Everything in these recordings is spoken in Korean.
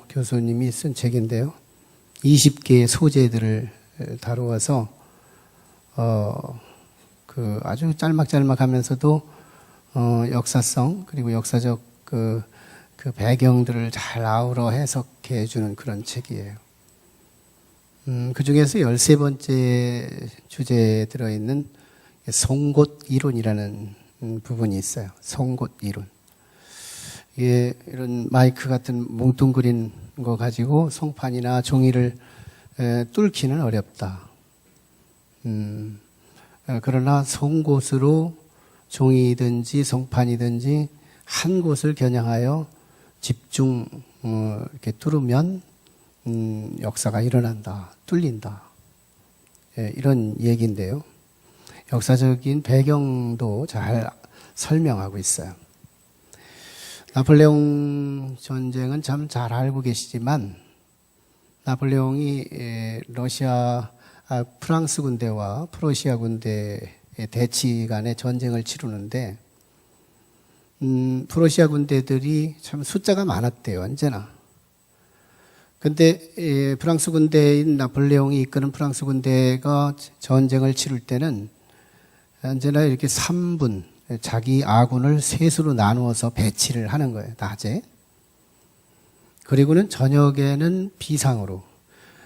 교수님이 쓴 책인데요. 20개의 소재들을 다루어서 아주 짤막짤막하면서도 역사성 그리고 역사적 그 배경들을 잘 아우러 해석해 주는 그런 책이에요. 그 중에서 13번째 주제에 들어있는 송곳 이론이라는 부분이 있어요. 송곳 이론. 이게 이런 마이크 같은 뭉뚱그린 거 가지고 송판이나 종이를 뚫기는 어렵다. 그러나 송곳으로 종이든지 송판이든지 한 곳을 겨냥하여 집중 이렇게 뚫으면 역사가 일어난다, 뚫린다. 이런 얘기인데요. 역사적인 배경도 잘 설명하고 있어요. 나폴레옹 전쟁은 참 잘 알고 계시지만 나폴레옹이 프랑스 군대와 프로시아 군대의 대치 간의 전쟁을 치르는데 프로시아 군대들이 참 숫자가 많았대요. 언제나. 근데 프랑스 군대인 나폴레옹이 이끄는 프랑스 군대가 전쟁을 치를 때는 언제나 이렇게 3분 자기 아군을 셋으로 나누어서 배치를 하는 거예요. 낮에. 그리고는 저녁에는 비상으로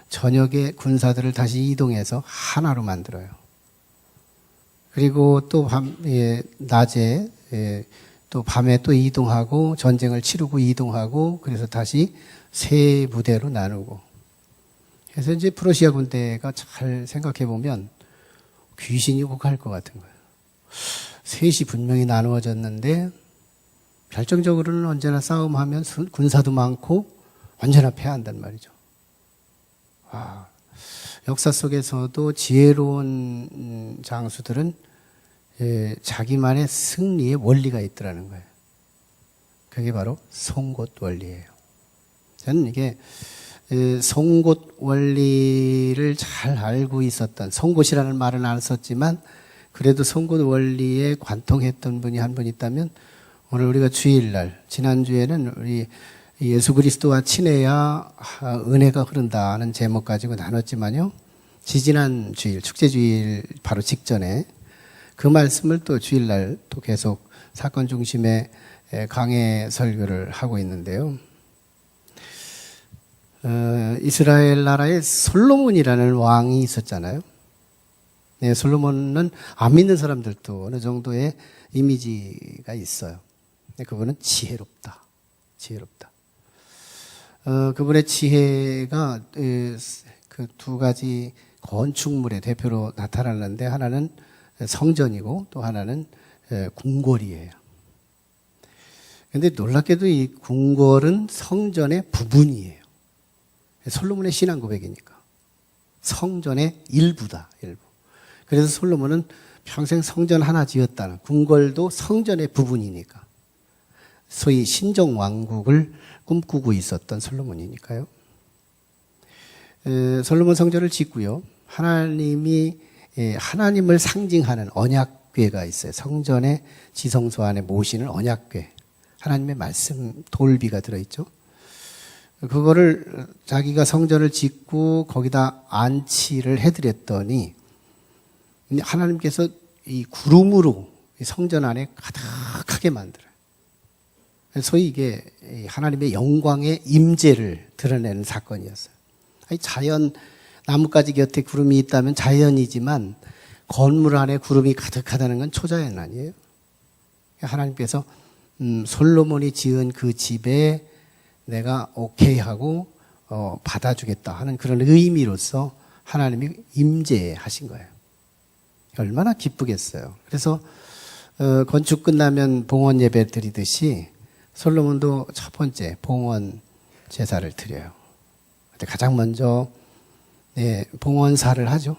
저녁에 군사들을 다시 이동해서 하나로 만들어요. 그리고 또 낮에 또 밤에 또 이동하고 전쟁을 치르고 이동하고 그래서 다시 세 부대로 나누고. 그래서 이제 프로시아 군대가 잘 생각해 보면 귀신이 혹할 것 같은 거예요. 셋이 분명히 나누어졌는데 결정적으로는 언제나 싸움하면 군사도 많고 언제나 패한단 말이죠. 역사 속에서도 지혜로운 장수들은 자기만의 승리의 원리가 있더라는 거예요. 그게 바로 송곳 원리예요. 저는 이게 송곳 원리를 잘 알고 있었던, 송곳이라는 말은 안 썼지만 그래도 송곳 원리에 관통했던 분이 한 분 있다면 오늘 우리가 주일날, 지난주에는 우리 예수 그리스도와 친해야 은혜가 흐른다는 제목 가지고 나눴지만요. 지지난 주일, 축제주일 바로 직전에 그 말씀을 또 주일날 또 계속 사건 중심의 강해 설교를 하고 있는데요. 이스라엘 나라에 솔로몬이라는 왕이 있었잖아요. 네, 솔로몬은 안 믿는 사람들도 어느 정도의 이미지가 있어요. 그분은 지혜롭다. 지혜롭다. 그분의 지혜가 그 두 가지 건축물의 대표로 나타나는데 하나는 성전이고 또 하나는 궁궐이에요. 그런데 놀랍게도 이 궁궐은 성전의 부분이에요. 솔로몬의 신앙 고백이니까. 성전의 일부다, 일부. 그래서 솔로몬은 평생 성전 하나 지었다는, 궁궐도 성전의 부분이니까. 소위 신정왕국을 꿈꾸고 있었던 솔로몬이니까요. 솔로몬 성전을 짓고요. 하나님을 상징하는 언약궤가 있어요. 성전의 지성소 안에 모시는 언약궤. 하나님의 말씀 돌비가 들어있죠. 그거를 자기가 성전을 짓고 거기다 안치를 해드렸더니 하나님께서 이 구름으로 성전 안에 가득하게 만들어요. 소위 이게 하나님의 영광의 임재를 드러내는 사건이었어요. 자연, 나뭇가지 곁에 구름이 있다면 자연이지만 건물 안에 구름이 가득하다는 건 초자연 아니에요. 하나님께서 솔로몬이 지은 그 집에 내가 오케이 하고 받아주겠다 하는 그런 의미로서 하나님이 임재하신 거예요. 얼마나 기쁘겠어요. 그래서 건축 끝나면 봉헌 예배 드리듯이 솔로몬도 첫 번째 봉헌 제사를 드려요. 가장 먼저 봉헌사를 하죠.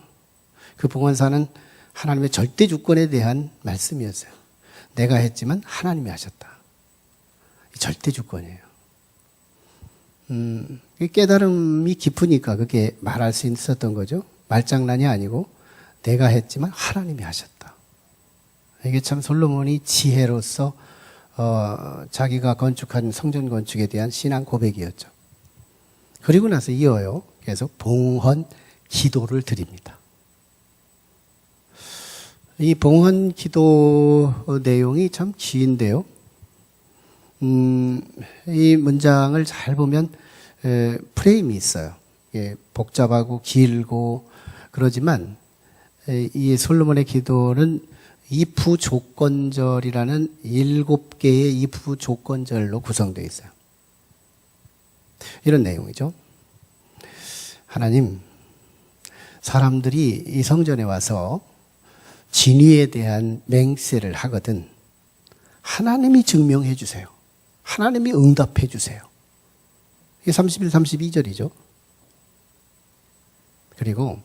그 봉헌사는 하나님의 절대 주권에 대한 말씀이었어요. 내가 했지만 하나님이 하셨다. 절대 주권이에요. 깨달음이 깊으니까 그게 말할 수 있었던 거죠. 말장난이 아니고 내가 했지만 하나님이 하셨다. 이게 참 솔로몬이 지혜로서 자기가 건축한 성전 건축에 대한 신앙 고백이었죠. 그리고 나서 이어요. 그래서 봉헌 기도를 드립니다. 이 봉헌 기도 내용이 참 긴데요. 이 문장을 잘 보면 프레임이 있어요. 복잡하고 길고 그러지만 이 솔로몬의 기도는 이프 조건절이라는 7개의 이프 조건절로 구성되어 있어요. 이런 내용이죠. 하나님, 사람들이 이 성전에 와서 진위에 대한 맹세를 하거든 하나님이 증명해 주세요. 하나님이 응답해 주세요. 이게 31, 32절이죠. 그리고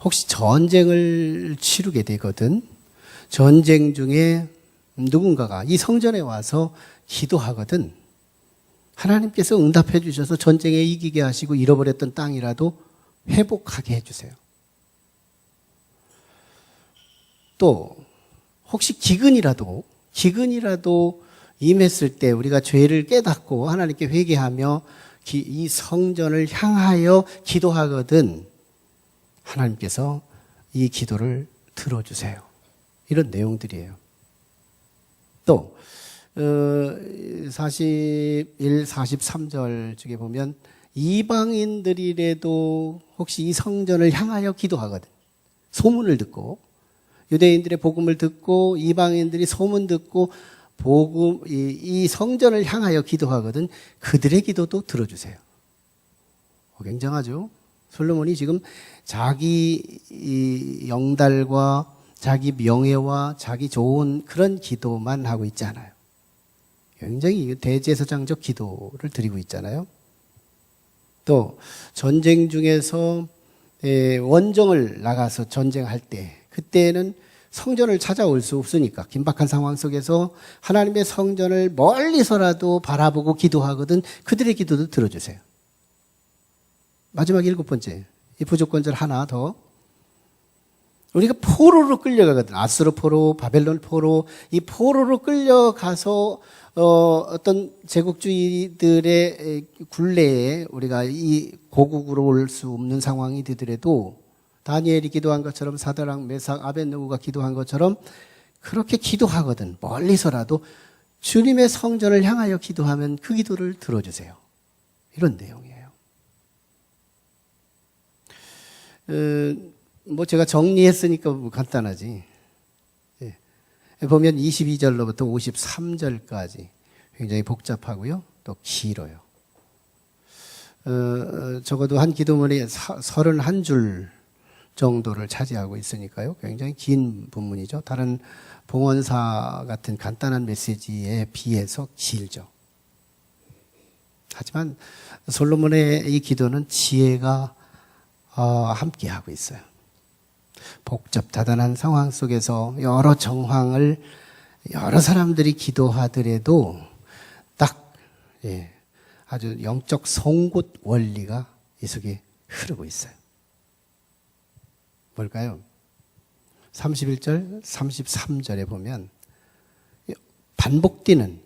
혹시 전쟁을 치르게 되거든 전쟁 중에 누군가가 이 성전에 와서 기도하거든 하나님께서 응답해 주셔서 전쟁에 이기게 하시고 잃어버렸던 땅이라도 회복하게 해주세요. 또 혹시 기근이라도 임했을 때 우리가 죄를 깨닫고 하나님께 회개하며 이 성전을 향하여 기도하거든 하나님께서 이 기도를 들어주세요. 이런 내용들이에요. 또 41, 43절 쪽에 보면 이방인들이라도 혹시 이 성전을 향하여 기도하거든 소문을 듣고 유대인들의 복음을 듣고 이방인들이 소문 듣고 복음 이 성전을 향하여 기도하거든 그들의 기도도 들어주세요. 굉장하죠. 솔로몬이 지금 자기 영달과 자기 명예와 자기 좋은 그런 기도만 하고 있지 않아요. 굉장히 대제사장적 기도를 드리고 있잖아요. 또 전쟁 중에서 원정을 나가서 전쟁할 때 그때는 성전을 찾아올 수 없으니까 긴박한 상황 속에서 하나님의 성전을 멀리서라도 바라보고 기도하거든 그들의 기도도 들어주세요. 마지막 7번째 이 부조건절 하나 더 우리가 포로로 끌려가거든 아수르 포로 바벨론 포로 이 포로로 끌려가서 어떤 제국주의들의 굴레에 우리가 이 고국으로 올 수 없는 상황이 되더라도 다니엘이 기도한 것처럼 사드락 메삭 아벳느고가 기도한 것처럼 그렇게 기도하거든 멀리서라도 주님의 성전을 향하여 기도하면 그 기도를 들어주세요. 이런 내용이에요. 뭐 제가 정리했으니까 뭐 간단하지. 보면 22절로부터 53절까지 굉장히 복잡하고요. 또 길어요. 적어도 한 기도문이 31줄 정도를 차지하고 있으니까요. 굉장히 긴 본문이죠. 다른 봉헌사 같은 간단한 메시지에 비해서 길죠. 하지만 솔로몬의 이 기도는 지혜가 함께하고 있어요. 복잡다단한 상황 속에서 여러 정황을 여러 사람들이 기도하더라도 딱 아주 영적 송곳 원리가 이 속에 흐르고 있어요. 뭘까요? 31절, 33절에 보면 반복되는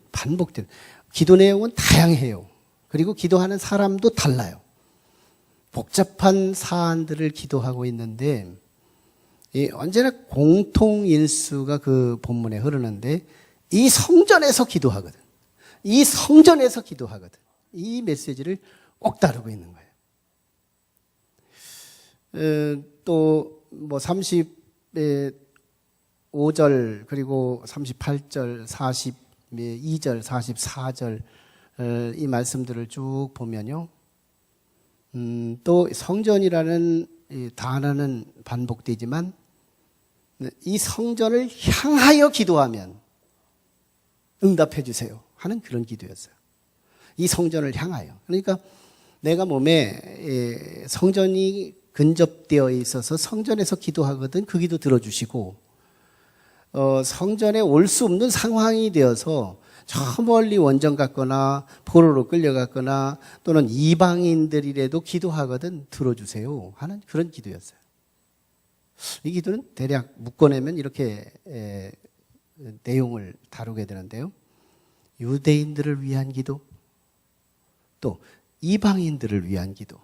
기도 내용은 다양해요. 그리고 기도하는 사람도 달라요. 복잡한 사안들을 기도하고 있는데 언제나 공통인수가 그 본문에 흐르는데 이 성전에서 기도하거든. 이 성전에서 기도하거든. 이 메시지를 꼭 다루고 있는 거예요. 또 뭐 35절 그리고 38절, 42절, 44절 이 말씀들을 쭉 보면요. 또 성전이라는 단어는 반복되지만 이 성전을 향하여 기도하면 응답해 주세요 하는 그런 기도였어요. 이 성전을 향하여. 그러니까 내가 몸에 성전이 근접되어 있어서 성전에서 기도하거든 그 기도 들어주시고 성전에 올 수 없는 상황이 되어서 저 멀리 원정 갔거나 포로로 끌려갔거나 또는 이방인들이라도 기도하거든 들어주세요 하는 그런 기도였어요. 이 기도는 대략 묶어내면 이렇게 내용을 다루게 되는데요. 유대인들을 위한 기도, 또 이방인들을 위한 기도,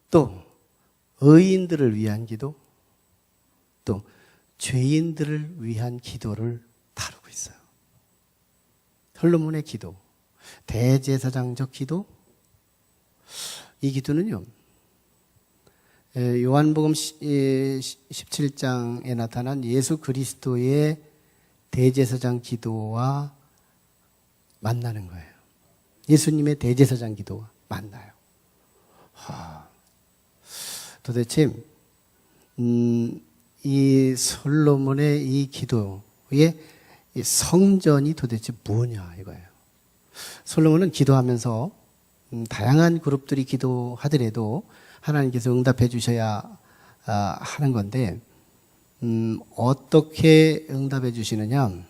또 의인들을 위한 기도, 또 죄인들을 위한 기도를 다루고 있어요. 솔로몬의 기도, 대제사장적 기도, 이 기도는요, 요한복음 17장에 나타난 예수 그리스도의 대제사장 기도와 만나는 거예요. 예수님의 대제사장 기도와 만나요. 도대체 이 솔로몬의 이 기도의 이 성전이 도대체 뭐냐 이거예요. 솔로몬은 기도하면서 다양한 그룹들이 기도하더라도 하나님께서 응답해 주셔야 하는 건데 어떻게 응답해 주시느냐,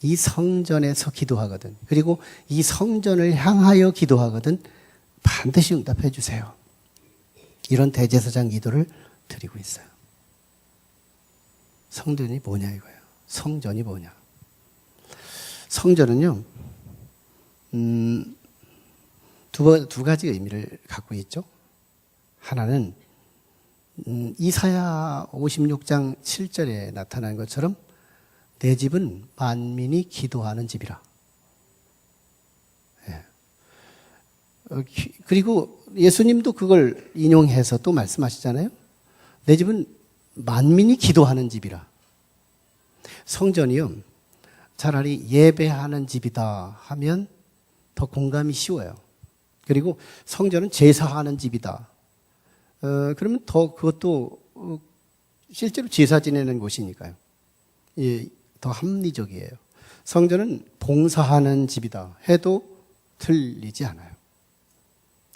이 성전에서 기도하거든, 그리고 이 성전을 향하여 기도하거든 반드시 응답해 주세요. 이런 대제사장 기도를 드리고 있어요. 성전이 뭐냐 이거예요. 성전이 뭐냐. 성전은요, 두 가지 의미를 갖고 있죠. 하나는 이사야 56장 7절에 나타난 것처럼 내 집은 만민이 기도하는 집이라. 예. 그리고 예수님도 그걸 인용해서 또 말씀하시잖아요. 내 집은 만민이 기도하는 집이라. 성전이요, 차라리 예배하는 집이다 하면 더 공감이 쉬워요. 그리고 성전은 제사하는 집이다. 그러면 더 그것도 실제로 제사 지내는 곳이니까요. 예, 더 합리적이에요. 성전은 봉사하는 집이다 해도 틀리지 않아요.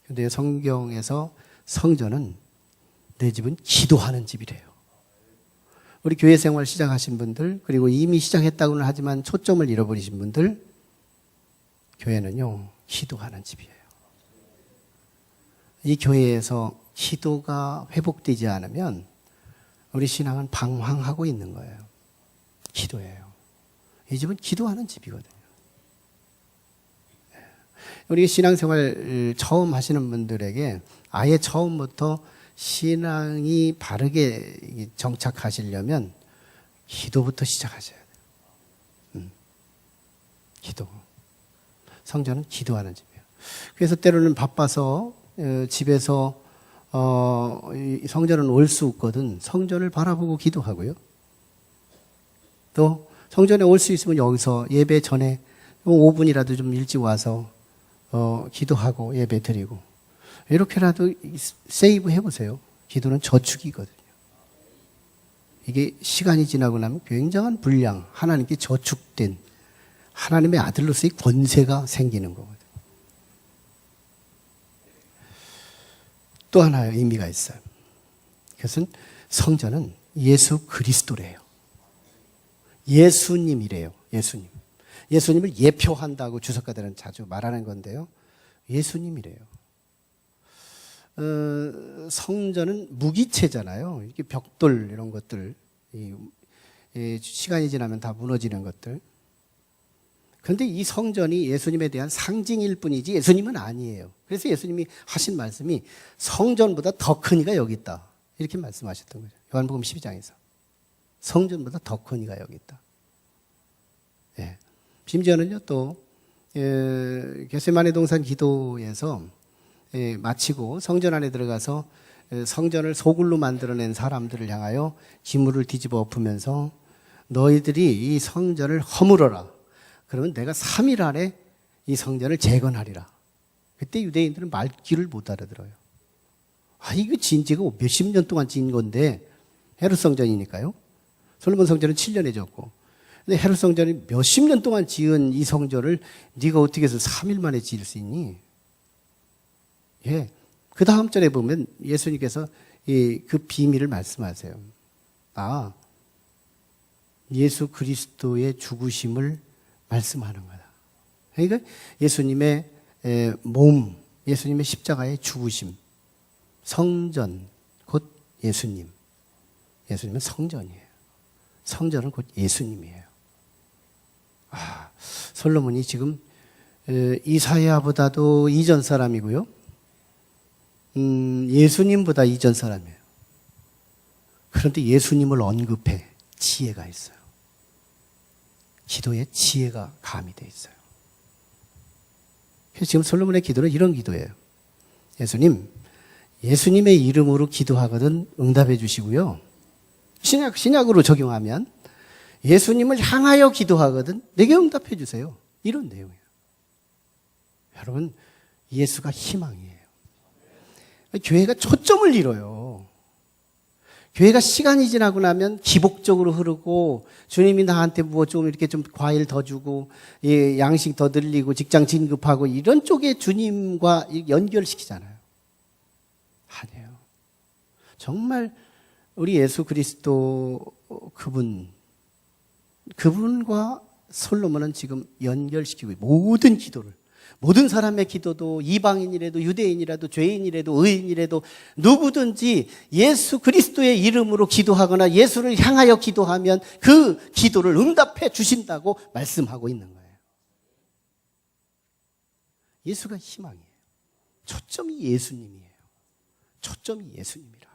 그런데 성경에서 성전은 내 집은 기도하는 집이래요. 우리 교회 생활 시작하신 분들, 그리고 이미 시작했다고는 하지만 초점을 잃어버리신 분들, 교회는요, 기도하는 집이에요. 이 교회에서 기도가 회복되지 않으면 우리 신앙은 방황하고 있는 거예요. 기도예요. 이 집은 기도하는 집이거든요. 우리 신앙생활 처음 하시는 분들에게 아예 처음부터 신앙이 바르게 정착하시려면 기도부터 시작하셔야 돼요. 기도. 성전은 기도하는 집이에요. 그래서 때로는 바빠서 집에서 성전은 올 수 없거든 성전을 바라보고 기도하고요. 또 성전에 올 수 있으면 여기서 예배 전에 5분이라도 좀 일찍 와서 기도하고 예배 드리고, 이렇게라도 세이브 해보세요. 기도는 저축이거든요. 이게 시간이 지나고 나면 굉장한 분량, 하나님께 저축된 하나님의 아들로서의 권세가 생기는 거거든요. 또 하나의 의미가 있어요. 그것은 성전은 예수 그리스도래요. 예수님이래요. 예수님. 예수님을 예표한다고 주석가들은 자주 말하는 건데요. 예수님이래요. 성전은 무기체잖아요. 이렇게 벽돌 이런 것들, 시간이 지나면 다 무너지는 것들. 그런데 이 성전이 예수님에 대한 상징일 뿐이지 예수님은 아니에요. 그래서 예수님이 하신 말씀이 성전보다 더 큰 이가 여기 있다, 이렇게 말씀하셨던 거죠. 요한복음 12장에서 성전보다 더 큰 이가 여기 있다. 예. 심지어는요, 또 겟세마네 동산 기도에서 마치고 성전 안에 들어가서 성전을 소굴로 만들어낸 사람들을 향하여 기물을 뒤집어 엎으면서 너희들이 이 성전을 허물어라. 그러면 내가 3일 안에 이 성전을 재건하리라. 그때 유대인들은 말귀를 못 알아들어요. 이거 진 지가 몇십 년 동안 진 건데, 헤롯 성전이니까요. 솔로몬 성전은 7년에 졌고, 근데 헤롯 성전이 몇십 년 동안 지은 이 성전을 네가 어떻게 해서 3일 만에 지을 수 있니? 예. 그 다음 절에 보면 예수님께서 그 비밀을 말씀하세요. 예수 그리스도의 죽으심을 말씀하는 거다. 그러니까 예수님의 몸, 예수님의 십자가의 죽으심, 성전, 곧 예수님. 예수님은 성전이에요. 성전은 곧 예수님이에요. 솔로몬이 지금 이사야보다도 이전 사람이고요. 예수님보다 이전 사람이에요. 그런데 예수님을 언급해 지혜가 있어요. 기도에 지혜가 가미되어 있어요. 그래서 지금 솔로몬의 기도는 이런 기도예요. 예수님의 이름으로 기도하거든 응답해 주시고요. 신약으로 적용하면 예수님을 향하여 기도하거든 내게 응답해 주세요. 이런 내용이에요. 여러분, 예수가 희망이에요. 교회가 초점을 잃어요. 교회가 시간이 지나고 나면 기복적으로 흐르고 주님이 나한테 뭐 좀 이렇게 좀 과일 더 주고 양식 더 늘리고 직장 진급하고 이런 쪽에 주님과 연결시키잖아요. 아니에요. 정말 우리 예수 그리스도 그분과 솔로몬은 지금 연결시키고 모든 기도를, 모든 사람의 기도도 이방인이라도 유대인이라도 죄인이라도 의인이라도 누구든지 예수 그리스도의 이름으로 기도하거나 예수를 향하여 기도하면 그 기도를 응답해 주신다고 말씀하고 있는 거예요. 예수가 희망이에요. 초점이 예수님이에요. 초점이 예수님이라.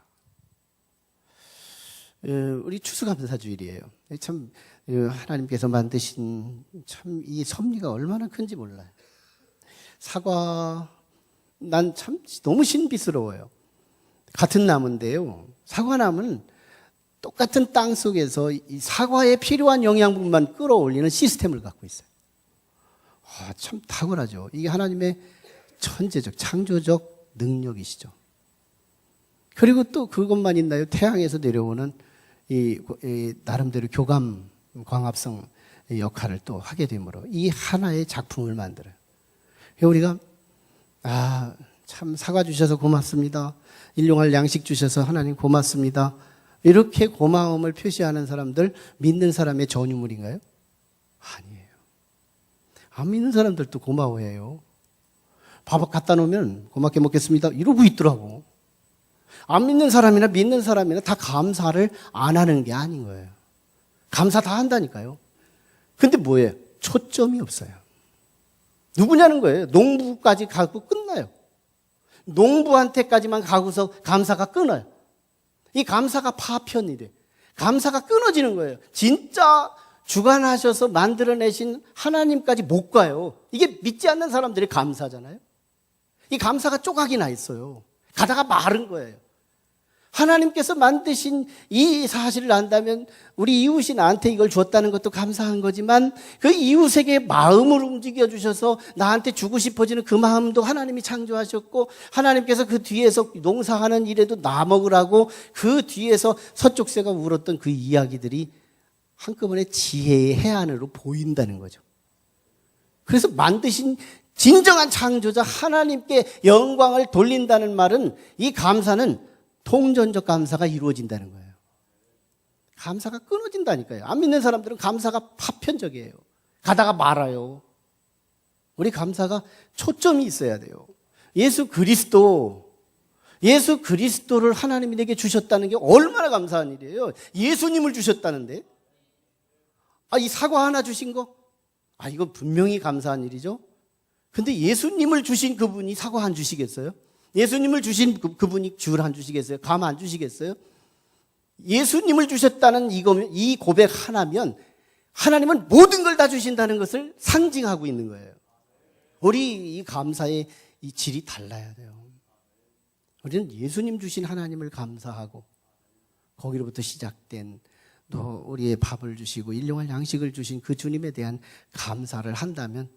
우리 추수감사주일이에요. 참 하나님께서 만드신 참 이 섭리가 얼마나 큰지 몰라요. 사과, 난 참 너무 신비스러워요. 같은 나무인데요. 사과나무는 똑같은 땅 속에서 이 사과에 필요한 영양분만 끌어올리는 시스템을 갖고 있어요. 참 탁월하죠. 이게 하나님의 천재적, 창조적 능력이시죠. 그리고 또 그것만 있나요? 태양에서 내려오는 이 나름대로 교감, 광합성 역할을 또 하게 되므로 이 하나의 작품을 만들어요. 우리가 참 사과 주셔서 고맙습니다. 일용할 양식 주셔서 하나님 고맙습니다. 이렇게 고마움을 표시하는 사람들 믿는 사람의 전유물인가요? 아니에요. 안 믿는 사람들도 고마워해요. 밥 갖다 놓으면 고맙게 먹겠습니다 이러고 있더라고. 안 믿는 사람이나 믿는 사람이나 다 감사를 안 하는 게 아닌 거예요. 감사 다 한다니까요. 근데 뭐예요? 초점이 없어요. 누구냐는 거예요. 농부까지 가고 끝나요. 농부한테까지만 가고서 감사가 끊어요. 이 감사가 파편이래. 감사가 끊어지는 거예요. 진짜 주관하셔서 만들어내신 하나님까지 못 가요. 이게 믿지 않는 사람들이 감사잖아요. 이 감사가 조각이 나 있어요. 가다가 마른 거예요. 하나님께서 만드신 이 사실을 안다면 우리 이웃이 나한테 이걸 줬다는 것도 감사한 거지만 그 이웃에게 마음을 움직여 주셔서 나한테 주고 싶어지는 그 마음도 하나님이 창조하셨고 하나님께서 그 뒤에서 농사하는 일에도 나 먹으라고 그 뒤에서 서쪽새가 울었던 그 이야기들이 한꺼번에 지혜의 해안으로 보인다는 거죠. 그래서 만드신 진정한 창조자 하나님께 영광을 돌린다는 말은 이 감사는 통전적 감사가 이루어진다는 거예요. 감사가 끊어진다니까요. 안 믿는 사람들은 감사가 파편적이에요. 가다가 말아요. 우리 감사가 초점이 있어야 돼요. 예수 그리스도를 하나님이 내게 주셨다는 게 얼마나 감사한 일이에요. 예수님을 주셨다는데. 이 사과 하나 주신 거? 이거 분명히 감사한 일이죠. 근데 예수님을 주신 그분이 사과 안 주시겠어요? 예수님을 주신 그분이 귤 안 주시겠어요? 감 안 주시겠어요? 예수님을 주셨다는 이 고백 하나면 하나님은 모든 걸 다 주신다는 것을 상징하고 있는 거예요. 우리 이 감사의 이 질이 달라야 돼요. 우리는 예수님 주신 하나님을 감사하고 거기로부터 시작된 또 우리의 밥을 주시고 일용할 양식을 주신 그 주님에 대한 감사를 한다면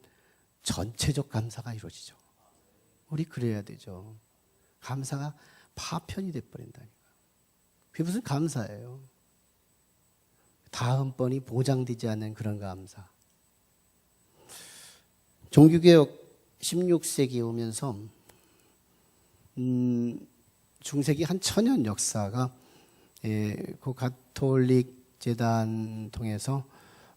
전체적 감사가 이루어지죠. 우리 그래야 되죠. 감사가 파편이 돼버린다니까. 그게 무슨 감사예요. 다음번이 보장되지 않는 그런 감사. 종교개혁 16세기에 오면서 중세기 한 1000년 역사가 그 가톨릭 재단 통해서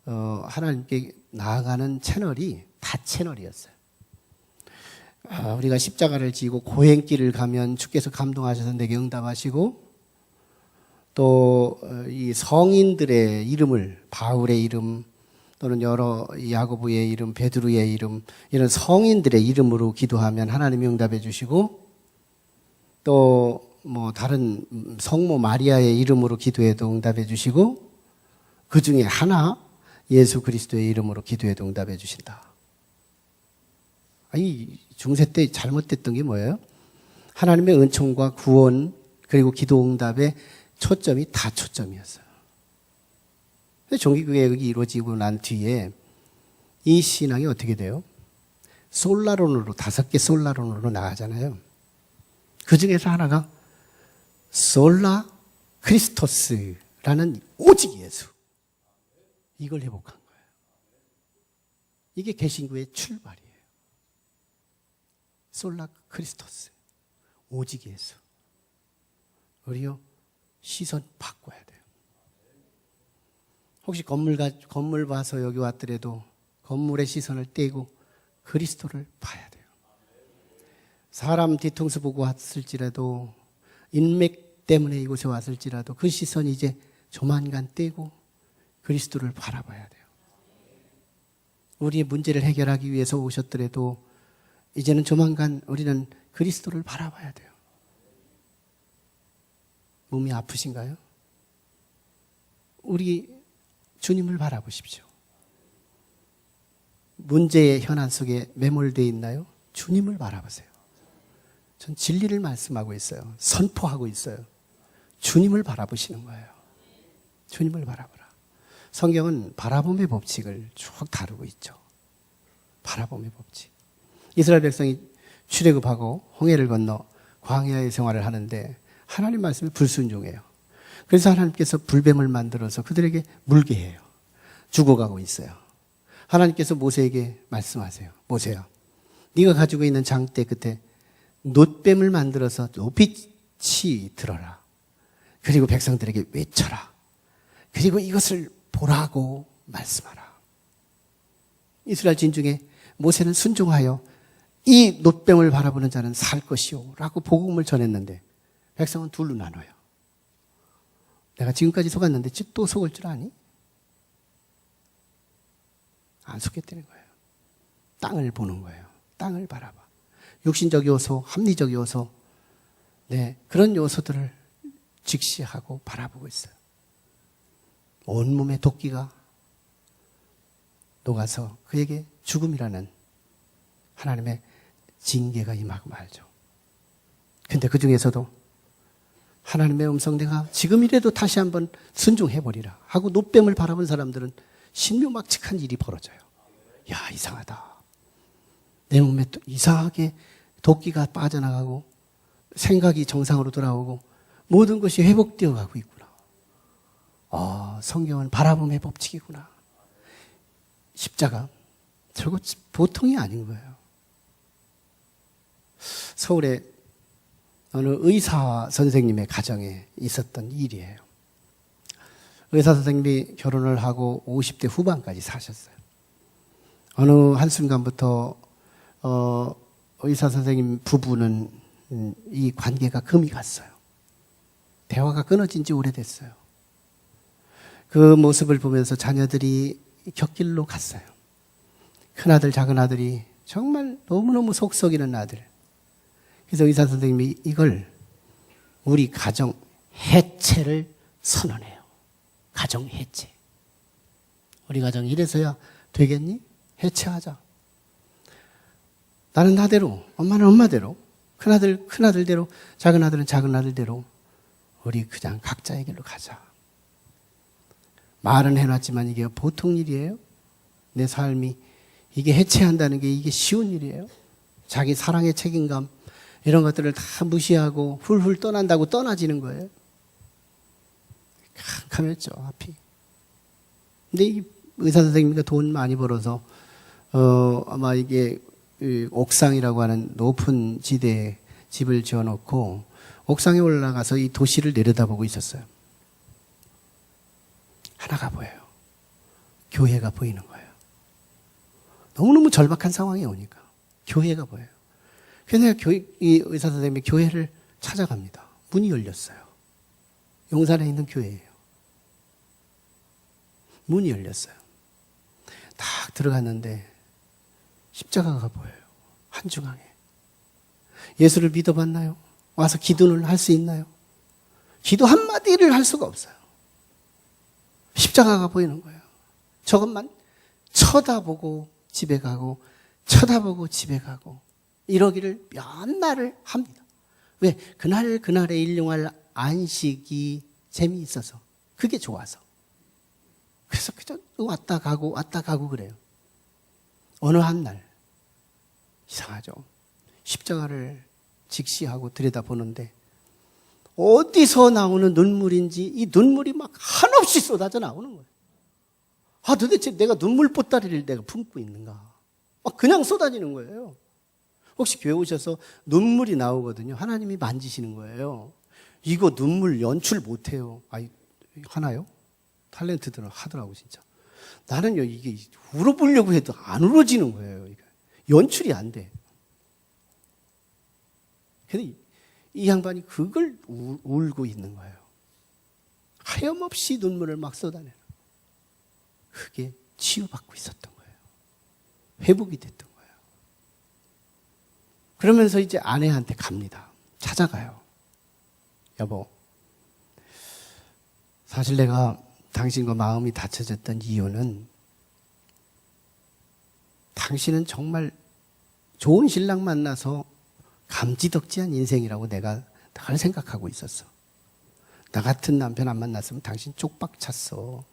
하나님께 나아가는 채널이 다채널이었어요. 우리가 십자가를 지고 고행길을 가면 주께서 감동하셔서 내게 응답하시고 또 이 성인들의 이름을 바울의 이름 또는 여러 야고보의 이름, 베드로의 이름, 이런 성인들의 이름으로 기도하면 하나님이 응답해 주시고, 또 뭐 다른 성모 마리아의 이름으로 기도해도 응답해 주시고, 그 중에 하나 예수 그리스도의 이름으로 기도해도 응답해 주신다. 이 중세 때 잘못됐던 게 뭐예요? 하나님의 은총과 구원 그리고 기도 응답의 초점이 다 초점이었어요. 종기개혁이 이루어지고 난 뒤에 이 신앙이 어떻게 돼요? 솔라론으로 5개 솔라론으로 나가잖아요. 그 중에서 하나가 솔라 크리스토스라는 오직 예수. 이걸 회복한 거예요. 이게 개신교의 출발이에요. 솔라 크리스토스. 오직 예수. 우리요, 시선 바꿔야 돼요. 혹시 건물 봐서 여기 왔더라도 건물의 시선을 떼고 그리스도를 봐야 돼요. 사람 뒤통수 보고 왔을지라도, 인맥 때문에 이곳에 왔을지라도 그 시선 이제 조만간 떼고 그리스도를 바라봐야 돼요. 우리의 문제를 해결하기 위해서 오셨더라도 이제는 조만간 우리는 그리스도를 바라봐야 돼요. 몸이 아프신가요? 우리 주님을 바라보십시오. 문제의 현안 속에 매몰되어 있나요? 주님을 바라보세요. 전 진리를 말씀하고 있어요. 선포하고 있어요. 주님을 바라보시는 거예요. 주님을 바라보라. 성경은 바라봄의 법칙을 쭉 다루고 있죠. 바라봄의 법칙. 이스라엘 백성이 출애굽하고 홍해를 건너 광야의 생활을 하는데 하나님 말씀에 불순종해요. 그래서 하나님께서 불뱀을 만들어서 그들에게 물게 해요. 죽어가고 있어요. 하나님께서 모세에게 말씀하세요. 모세야, 네가 가지고 있는 장대 끝에 놋뱀을 만들어서 높이 들어라. 그리고 백성들에게 외쳐라. 그리고 이것을 보라고 말씀하라. 이스라엘 진중에 모세는 순종하여 이 놋뱀을 바라보는 자는 살 것이요 라고 복음을 전했는데 백성은 둘로 나눠요. 내가 지금까지 속았는데 또 속을 줄 아니? 안 속겠다는 거예요. 땅을 보는 거예요. 땅을 바라봐. 육신적 요소, 합리적 요소, 네, 그런 요소들을 직시하고 바라보고 있어요. 온몸에 도끼가 녹아서 그에게 죽음이라는 하나님의 징계가 임하고 말죠. 근데 그 중에서도 하나님의 음성 내가 지금이라도 다시 한번 순종해버리라 하고 놋뱀을 바라본 사람들은 신묘막측한 일이 벌어져요. 야, 이상하다. 내 몸에 이상하게 도끼가 빠져나가고 생각이 정상으로 돌아오고 모든 것이 회복되어 가고 있구나. 성경은 바라봄의 법칙이구나. 십자가, 저거 보통이 아닌 거예요. 서울에 어느 의사 선생님의 가정에 있었던 일이에요. 의사 선생님이 결혼을 하고 50대 후반까지 사셨어요. 어느 한순간부터 의사 선생님 부부는 이 관계가 금이 갔어요. 대화가 끊어진 지 오래됐어요. 그 모습을 보면서 자녀들이 곁길로 갔어요. 큰아들, 작은아들이 정말 너무너무 속 썩이는 아들. 그래서 의사 선생님이 이걸 우리 가정 해체를 선언해요. 가정 해체. 우리 가정 이래서야 되겠니? 해체하자. 나는 나대로, 엄마는 엄마대로, 큰아들대로, 작은아들은 작은아들대로 우리 그냥 각자의 길로 가자. 말은 해놨지만 이게 보통 일이에요? 내 삶이 이게 해체한다는 게 이게 쉬운 일이에요? 자기 사랑의 책임감 이런 것들을 다 무시하고 훌훌 떠난다고 떠나지는 거예요. 캄캄했죠, 앞이. 근데 이 의사 선생님이 돈 많이 벌어서 아마 이게 옥상이라고 하는 높은 지대에 집을 지어놓고 옥상에 올라가서 이 도시를 내려다보고 있었어요. 하나가 보여요. 교회가 보이는 거예요. 너무너무 절박한 상황이 오니까 교회가 보여요. 그래서 이 의사 선생님이 교회를 찾아갑니다. 문이 열렸어요. 용산에 있는 교회예요. 문이 열렸어요. 딱 들어갔는데 십자가가 보여요. 한중앙에. 예수를 믿어봤나요? 와서 기도를 할 수 있나요? 기도 한마디를 할 수가 없어요. 십자가가 보이는 거예요. 저것만 쳐다보고 집에 가고 쳐다보고 집에 가고 이러기를 몇 날을 합니다. 왜? 그날의 일용할 안식이 재미있어서 그게 좋아서. 그래서 그저 왔다 가고 그래요. 어느 한 날 이상하죠. 십자가를 직시하고 들여다보는데 어디서 나오는 눈물인지 이 눈물이 막 한없이 쏟아져 나오는 거예요. 아, 도대체 내가 눈물 보따리를 내가 품고 있는가? 막 그냥 쏟아지는 거예요. 혹시 교회 오셔서 눈물이 나오거든요. 하나님이 만지시는 거예요. 이거 눈물 연출 못해요. 아이, 하나요? 탤런트들은 하더라고 진짜. 나는요 이게 울어보려고 해도 안 울어지는 거예요. 이게. 연출이 안 돼. 근데 이 양반이 그걸 울고 있는 거예요. 하염없이 눈물을 막 쏟아내는. 그게 치유받고 있었던 거예요. 회복이 됐던 거예요. 그러면서 이제 아내한테 갑니다. 찾아가요. 여보, 사실 내가 당신과 마음이 닫혀졌던 이유는 당신은 정말 좋은 신랑 만나서 감지덕지한 인생이라고 내가 늘 생각하고 있었어. 나 같은 남편 안 만났으면 당신 쪽박 찼어.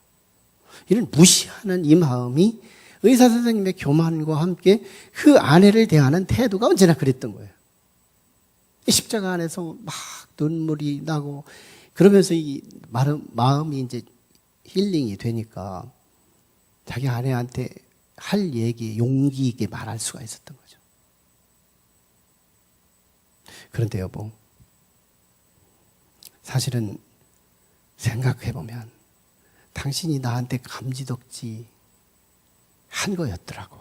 이런 무시하는 이 마음이 의사 선생님의 교만과 함께 그 아내를 대하는 태도가 언제나 그랬던 거예요. 십자가 안에서 막 눈물이 나고 그러면서 이 마음이 이제 힐링이 되니까 자기 아내한테 할 얘기 용기 있게 말할 수가 있었던 거죠. 그런데 여보, 사실은 생각해보면 당신이 나한테 감지덕지 한 거였더라고.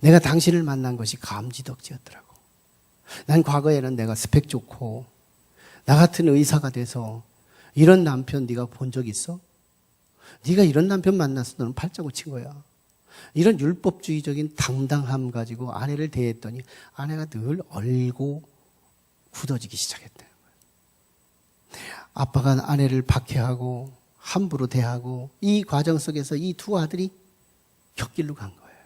내가 당신을 만난 것이 감지덕지였더라고. 난 과거에는 내가 스펙 좋고 나 같은 의사가 돼서 이런 남편 네가 본 적 있어? 네가 이런 남편 만나서 너는 팔자고 친 거야. 이런 율법주의적인 당당함 가지고 아내를 대했더니 아내가 늘 얼고 굳어지기 시작했대요. 아빠가 아내를 박해하고 함부로 대하고 이 과정 속에서 이 두 아들이 곁길로 간 거예요.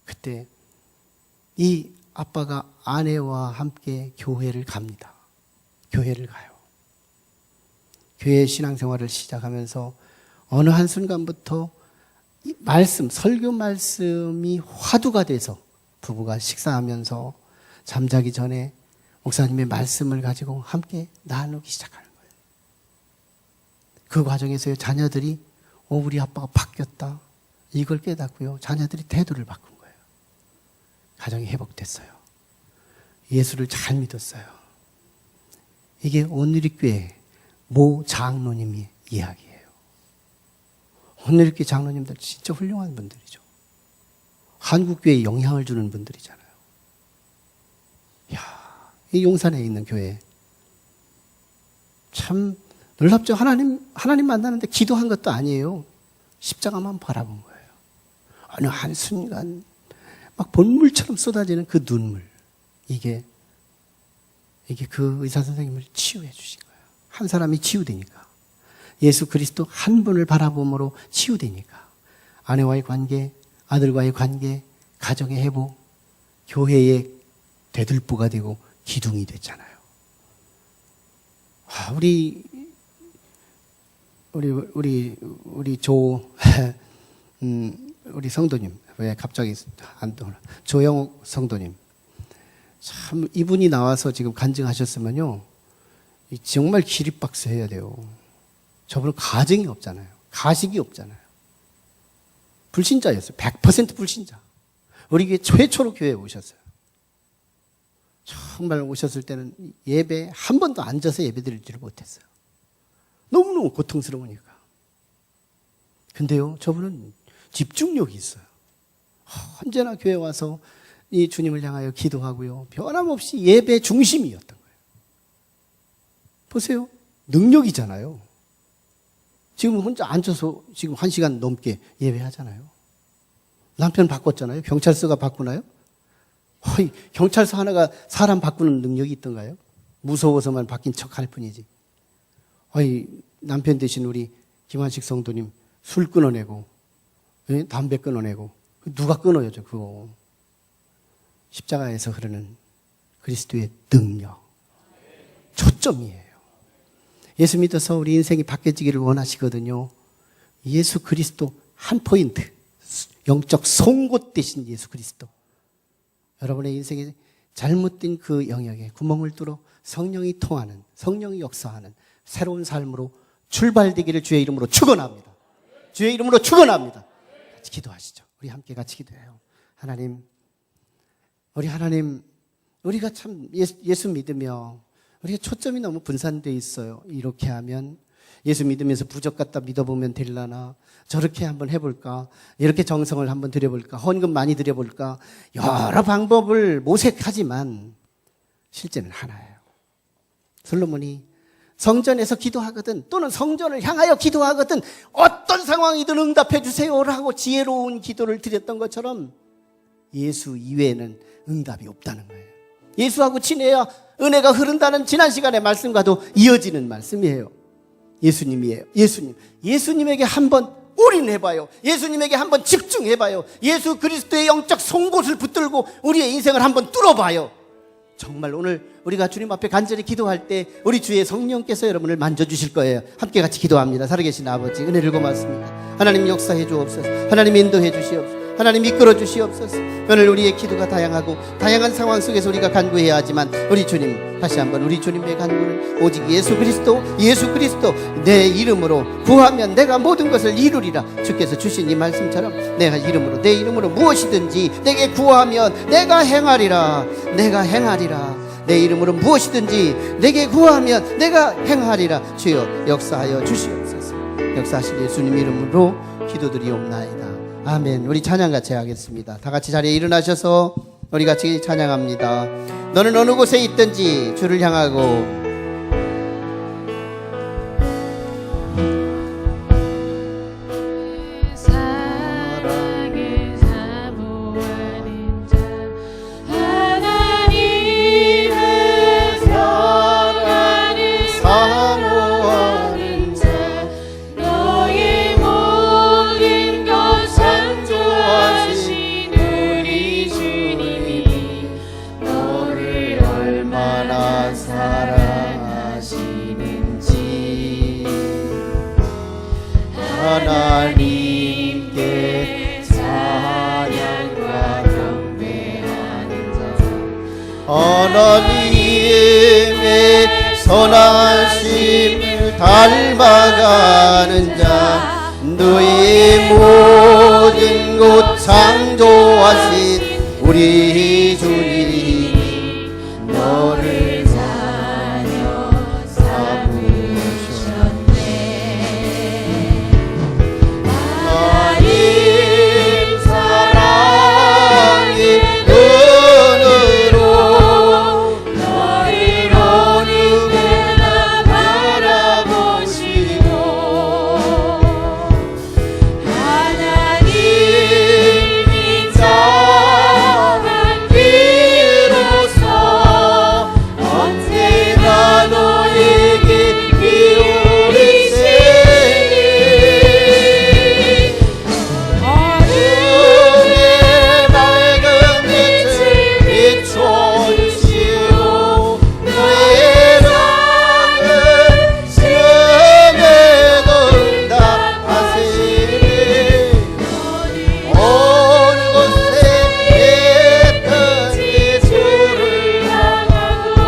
그때 이 아빠가 아내와 함께 교회를 갑니다. 교회를 가요. 교회 신앙생활을 시작하면서 어느 한순간부터 이 말씀, 설교 말씀이 화두가 돼서 부부가 식사하면서 잠자기 전에 목사님의 말씀을 가지고 함께 나누기 시작하는 거예요. 그 과정에서 자녀들이 우리 아빠가 바뀌었다. 이걸 깨닫고요. 자녀들이 태도를 바꾼 거예요. 가정이 회복됐어요. 예수를 잘 믿었어요. 이게 온누리교회 모 장로님의 이야기예요. 온누리교회 장로님들 진짜 훌륭한 분들이죠. 한국교회에 영향을 주는 분들이잖아요. 이야, 이 용산에 있는 교회 참 놀랍죠. 하나님 만나는데 기도한 것도 아니에요. 십자가만 바라본 거예요. 어느 한순간 막 본물처럼 쏟아지는 그 눈물. 이게 그 의사 선생님을 치유해 주신 거예요. 한 사람이 치유되니까. 예수 그리스도 한 분을 바라봄으로 치유되니까. 아내와의 관계, 아들과의 관계, 가정의 회복, 교회의 대들보가 되고 기둥이 됐잖아요. 우리 성도님, 왜 갑자기 안 떠나? 조영욱 성도님. 참, 이분이 나와서 지금 간증하셨으면요, 정말 기립박수 해야 돼요. 저분은 가정이 없잖아요. 가식이 없잖아요. 불신자였어요. 100% 불신자. 우리 교회 최초로 교회에 오셨어요. 정말 오셨을 때는 예배 한 번도 앉아서 예배 드리지를 못했어요. 너무너무 고통스러우니까. 근데요, 저분은 집중력이 있어요. 언제나 교회 와서 이 주님을 향하여 기도하고요. 변함없이 예배 중심이었던 거예요. 보세요. 능력이잖아요. 지금 혼자 앉아서 지금 1시간 넘게 예배하잖아요. 남편 바꿨잖아요. 경찰서가 바꾸나요? 허이, 경찰서 하나가 사람 바꾸는 능력이 있던가요? 무서워서만 바뀐 척 할 뿐이지. 허이, 남편 대신 우리 김한식 성도님 술 끊어내고, 담배 끊어내고, 누가 끊어요, 그거. 십자가에서 흐르는 그리스도의 능력. 초점이에요. 예수 믿어서 우리 인생이 바뀌어지기를 원하시거든요. 예수 그리스도 한 포인트. 영적 송곳 되신 예수 그리스도. 여러분의 인생에 잘못된 그 영역에 구멍을 뚫어 성령이 통하는, 성령이 역사하는 새로운 삶으로 출발되기를 주의 이름으로 축원합니다. 주의 이름으로 축원합니다. 같이 기도하시죠. 우리 함께 같이 기도해요. 하나님, 우리가 참 예수 믿으며 우리가 초점이 너무 분산되어 있어요. 이렇게 하면 예수 믿으면서 부적 갖다 믿어보면 될라나, 저렇게 한번 해볼까, 이렇게 정성을 한번 들여볼까, 헌금 많이 드려볼까, 여러 방법을 모색하지만 실제는 하나예요. 솔로몬이 성전에서 기도하거든, 또는 성전을 향하여 기도하거든 어떤 상황이든 응답해 주세요라고 지혜로운 기도를 드렸던 것처럼 예수 이외에는 응답이 없다는 거예요. 예수하고 지내야 은혜가 흐른다는 지난 시간의 말씀과도 이어지는 말씀이에요. 예수님이에요. 예수님에게 한번 올인해봐요. 예수님에게 한번 집중해봐요. 예수 그리스도의 영적 송곳을 붙들고 우리의 인생을 한번 뚫어봐요. 정말 오늘 우리가 주님 앞에 간절히 기도할 때 우리 주의 성령께서 여러분을 만져주실 거예요. 함께 같이 기도합니다. 살아계신 아버지, 은혜를 고맙습니다. 하나님 역사해 주옵소서. 하나님 인도해 주시옵소서. 하나님 이끌어 주시옵소서. 오늘 우리의 기도가 다양하고 다양한 상황 속에서 우리가 간구해야 하지만 우리 주님, 다시 한번 우리 주님의 간구는 오직 예수 그리스도 내 이름으로 구하면 내가 모든 것을 이루리라. 주께서 주신 이 말씀처럼 내 이름으로 무엇이든지 내게 구하면 내가 행하리라. 내 이름으로 무엇이든지 내게 구하면 내가 행하리라. 주여 역사하여 주시옵소서. 역사하신 예수님 이름으로 기도드리옵나이다. 아멘. 우리 찬양 같이 하겠습니다. 다 같이 자리에 일어나셔서 우리 같이 찬양합니다. 너는 어느 곳에 있든지 주를 향하고 하나님께 찬양과 경배하는 자, 하나님의 선하심을 닮아가는 자, 너의 모든 곳 창조하신 우리 주님이 너를 자녀 삼으셨네. 하나님 사랑의 눈으로 너희를 어느 때나 바라보시고 하나님이 자한 귀로서 언제나 너에게 기울이시니 어둠의 밝은 빛을 비춰주시오. 너의 사랑은 시험에도 응답하시니 어느 곳에 있든지 주를 향하고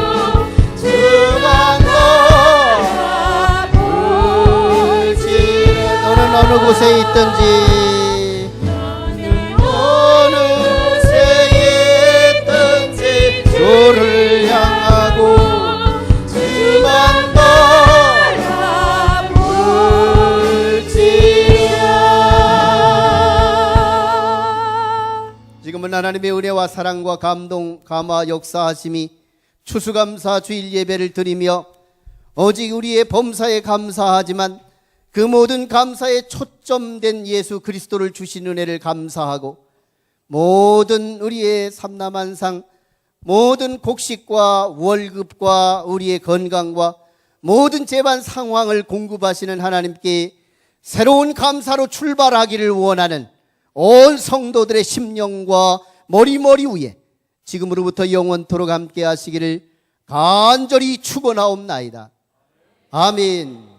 주만 바라볼지라. 너는 어느 곳에 있든지 주를 향하고 주만 바라볼지라. 지금은 하나님의 은혜와 사랑과 감동, 감화, 역사하심이 추수감사 주일 예배를 드리며 오직 우리의 범사에 감사하지만 그 모든 감사에 초점된 예수 그리스도를 주신 은혜를 감사하고 모든 우리의 삼남한상, 모든 곡식과 월급과 우리의 건강과 모든 재반 상황을 공급하시는 하나님께 새로운 감사로 출발하기를 원하는 온 성도들의 심령과 머리머리 위에 지금으로부터 영원토록 함께 하시기를 간절히 축원하옵나이다. 아멘.